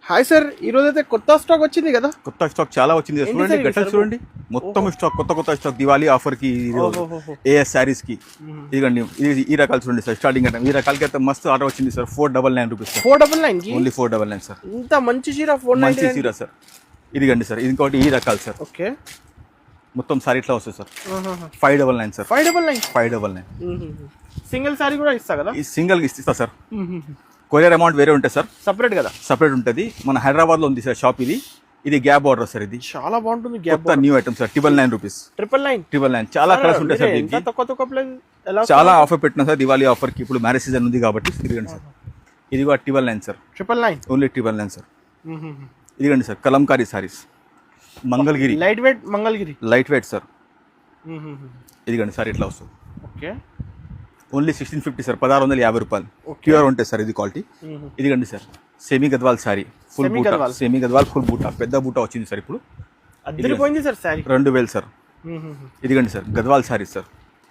Hi sir, ఈ రోజు అయితే కొత్త స్టాక్ వచ్చింది కదా? కొత్త స్టాక్ చాలా వచ్చింది. చూడండి గట్టలు చూడండి, మొత్తం స్టాక్ కొత్త స్టాక్ దివాళీ ఆఫర్ కి ఏఎస్ శారీస్ కి. ఇదిగండి ఈ రకాలు చూడండి సార్. స్టార్టింగ్ అంటే ఈ రకాలకి అయితే మస్తు ఆర్డర్ వచ్చింది సార్. 499 రూపీస్. 499 కి ఓన్లీ 499 సార్. ఇంత మంచి చీర 499. మంచి చీర సార్. ఇదిగండి సార్, ఇంకోటి ఈ రకాలు సార్. ఓకే, మొత్తం సారీ ఇట్లా వస్తుంది సార్. 599 సార్. 599 సింగిల్ సారీ కూడా ఇస్తా కదా? ఈ సింగిల్ ఇస్తా సార్. కొరియర్ అమౌంట్ వేరే ఉంటుంది సార్, సపరేట్ కదా? సపరేట్ ఉంటుంది. మన హైదరాబాద్ లో ఉంది సార్ షాప్. ఇది గ్యాప్ బార్డర్ సార్. ఇది చాలా బాగుంటుంది. Gap new item sir. 999 rupees. 999 చాలా కలర్స్ ఉంటాయి సార్ దీనికి. చాలా ఆఫర్ పెట్టినా సార్ దివాళీ ఆఫర్ కి. ఇప్పుడు మ్యారేజ్ సీజన్ ఉంది కాబట్టి తిరగండి సార్. ఇది కూడా 999 సార్. 999 only 999 sir. ఇదిగండి sir Kalamkari saris. Mangalagiri light weight sir. ఇదిగండి సార్ ఇట్లా వస్తుంది. Okay, only 1650 sir. 1650 రూపాయలు. ప్యూర్ ఉంటాయి సార్ ఇది క్వాలిటీ. ఇదిగండి sir semi Gadwal sari. Full బూటా, సెమీ గద్వాల్ ఫుల్ బూటా. పెద్ద బూటా వచ్చింది సార్. ఇప్పుడు అదిరిపోయింది సార్ సారీ. 2000 సార్. ఇదిగండి సార్ గద్వాల్ సారీ సార్.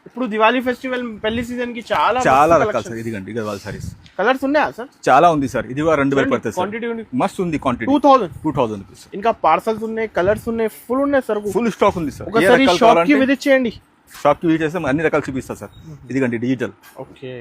ఇప్పుడు దివాళీ ఫెస్టివల్ పెళ్లి సీజన్ కి చాలా రకాలు సార్. ఇదిగండి గద్వాల్ సారీస్. కలర్స్ ఉన్నాయా సార్? చాలా ఉంది సార్. ఇది కూడా 2000 పడుతుంది సార్. మస్తు ఉంది క్వాంటిటీ. 2000 రూపీస్. ఇంకా పార్సల్స్ ఉన్నాయి, కలర్స్ ఉన్నాయి, ఫుల్ ఉన్నాయి సార్. ఫుల్ స్టాక్ ఉంది సార్. ఒకసారి షాప్ కి విజిట్ చేయండి. షాప్ కి విజిట్ చేస్తే అన్ని రకాలు చూపిస్తా సార్. ఇదిగండి డిజిటల్. ఓకే.